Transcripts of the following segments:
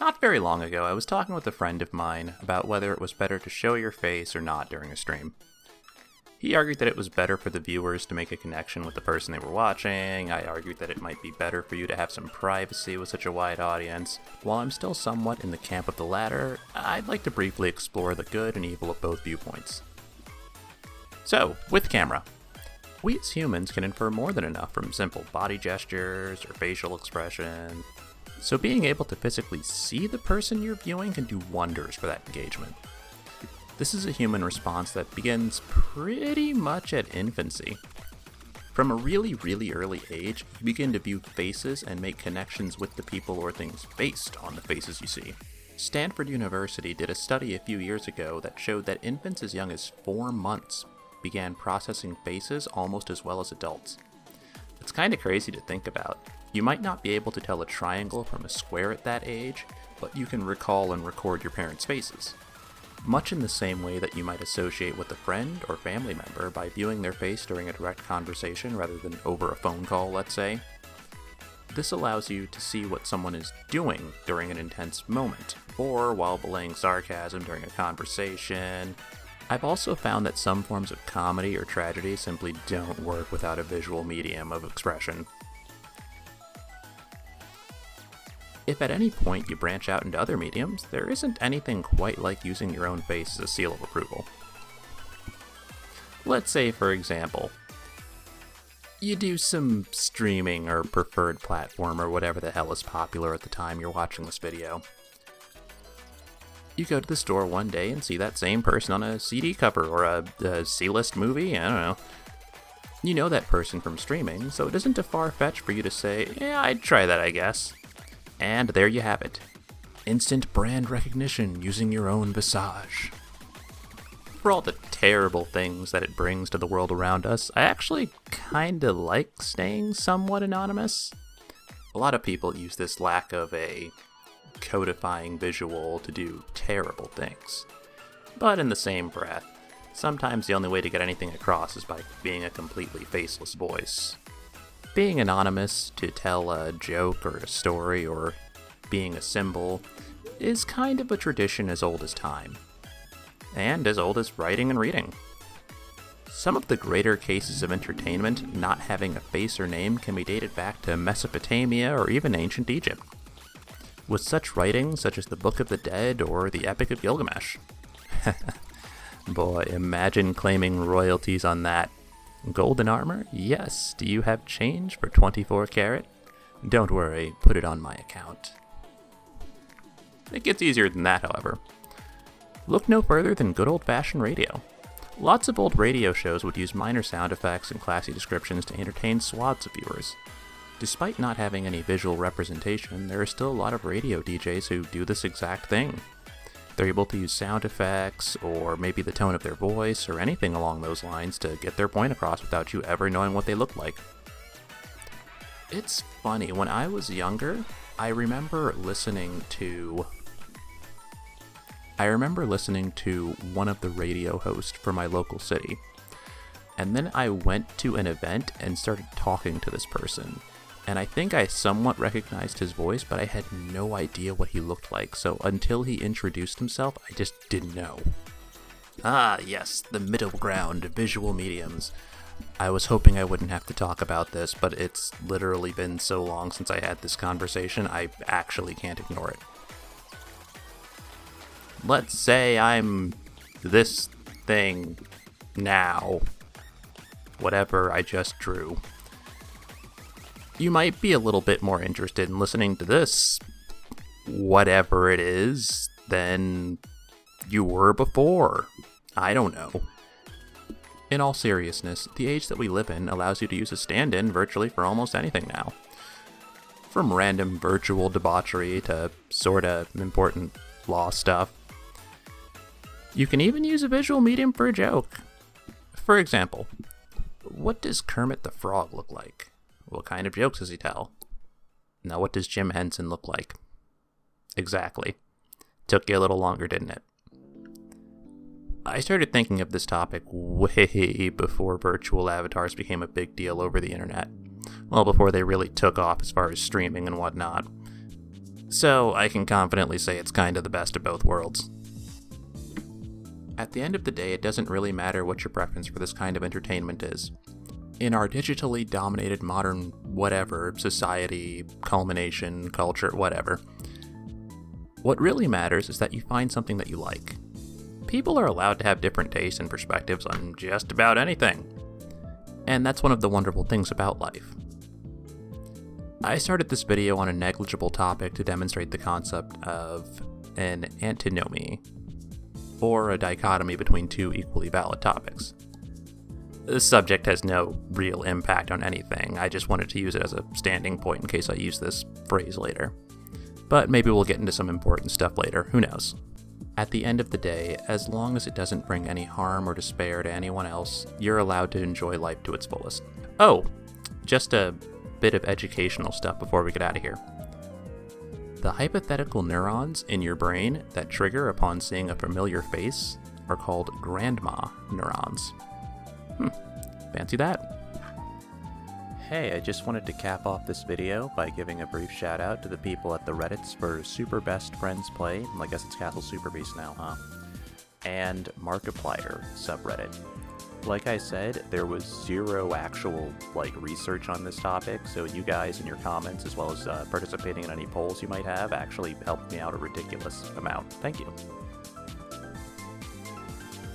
Not very long ago, I was talking with a friend of mine about whether it was better to show your face or not during a stream. He argued that it was better for the viewers to make a connection with the person they were watching. I argued that it might be better for you to have some privacy with such a wide audience. While I'm still somewhat in the camp of the latter, I'd like to briefly explore the good and evil of both viewpoints. So, with camera, we as humans can infer more than enough from simple body gestures or facial expression. So being able to physically see the person you're viewing can do wonders for that engagement. This is a human response that begins pretty much at infancy. From a really early age, you begin to view faces and make connections with the people or things based on the faces you see. Stanford University did a study a few years ago that showed that infants as young as 4 months began processing faces almost as well as adults. It's kind of crazy to think about. You might not be able to tell a triangle from a square at that age, but you can recall and record your parents' faces. Much in the same way that you might associate with a friend or family member by viewing their face during a direct conversation rather than over a phone call, let's say. This allows you to see what someone is doing during an intense moment, or while belaying sarcasm during a conversation. I've also found that some forms of comedy or tragedy simply don't work without a visual medium of expression. If at any point you branch out into other mediums, there isn't anything quite like using your own face as a seal of approval. Let's say, for example, you do some streaming or preferred platform or whatever the hell is popular at the time you're watching this video. You go to the store one day and see that same person on a CD cover or a C-list movie, I don't know. You know that person from streaming, so it isn't a far-fetched for you to say, yeah, I'd try that, I guess. And there you have it. Instant brand recognition using your own visage. For all the terrible things that it brings to the world around us, I actually kinda like staying somewhat anonymous. A lot of people use this lack of a codifying visual to do terrible things. But in the same breath, sometimes the only way to get anything across is by being a completely faceless voice. Being anonymous to tell a joke or a story or being a symbol is kind of a tradition as old as time, and as old as writing and reading. Some of the greater cases of entertainment not having a face or name can be dated back to Mesopotamia or even ancient Egypt, with such writings such as the Book of the Dead or the Epic of Gilgamesh. Boy, imagine claiming royalties on that. Golden armor? Yes. Do you have change for 24 karat? Don't worry, put it on my account. It gets easier than that, however. Look no further than good old-fashioned radio. Lots of old radio shows would use minor sound effects and classy descriptions to entertain swaths of viewers. Despite not having any visual representation, there are still a lot of radio DJs who do this exact thing. They're able to use sound effects, or maybe the tone of their voice, or anything along those lines to get their point across without you ever knowing what they look like. It's funny, when I was younger, I remember listening to one of the radio hosts for my local city. And then I went to an event and started talking to this person. And I think I somewhat recognized his voice, but I had no idea what he looked like, so until he introduced himself, I just didn't know. Ah, yes, the middle ground, visual mediums. I was hoping I wouldn't have to talk about this, but it's literally been so long since I had this conversation, I actually can't ignore it. Let's say I'm this thing now. Whatever I just drew. You might be a little bit more interested in listening to this, whatever it is, than you were before. I don't know. In all seriousness, the age that we live in allows you to use a stand-in virtually for almost anything now. From random virtual debauchery to sorta important law stuff. You can even use a visual medium for a joke. For example, what does Kermit the Frog look like? What kind of jokes does he tell? Now what does Jim Henson look like? Exactly. Took you a little longer, didn't it? I started thinking of this topic way before virtual avatars became a big deal over the internet. Well, before they really took off as far as streaming and whatnot. So I can confidently say it's kind of the best of both worlds. At the end of the day, it doesn't really matter what your preference for this kind of entertainment is. In our digitally dominated modern whatever, society, culmination, culture, whatever, what really matters is that you find something that you like. People are allowed to have different tastes and perspectives on just about anything. And that's one of the wonderful things about life. I started this video on a negligible topic to demonstrate the concept of an antinomy, or a dichotomy between two equally valid topics. This subject has no real impact on anything, I just wanted to use it as a standing point in case I use this phrase later. But maybe we'll get into some important stuff later, who knows. At the end of the day, as long as it doesn't bring any harm or despair to anyone else, you're allowed to enjoy life to its fullest. Oh, just a bit of educational stuff before we get out of here. The hypothetical neurons in your brain that trigger upon seeing a familiar face are called grandma neurons. Fancy that. Hey, I just wanted to cap off this video by giving a brief shout out to the people at the Reddits for Super Best Friends Play, I guess it's Castle Super Beast now, huh? And Markiplier subreddit. Like I said, there was zero actual research on this topic, so you guys in your comments, as well as participating in any polls you might have, actually helped me out a ridiculous amount. Thank you.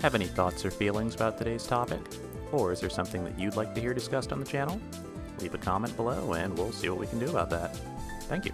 Have any thoughts or feelings about today's topic? Or is there something that you'd like to hear discussed on the channel? Leave a comment below and we'll see what we can do about that. Thank you.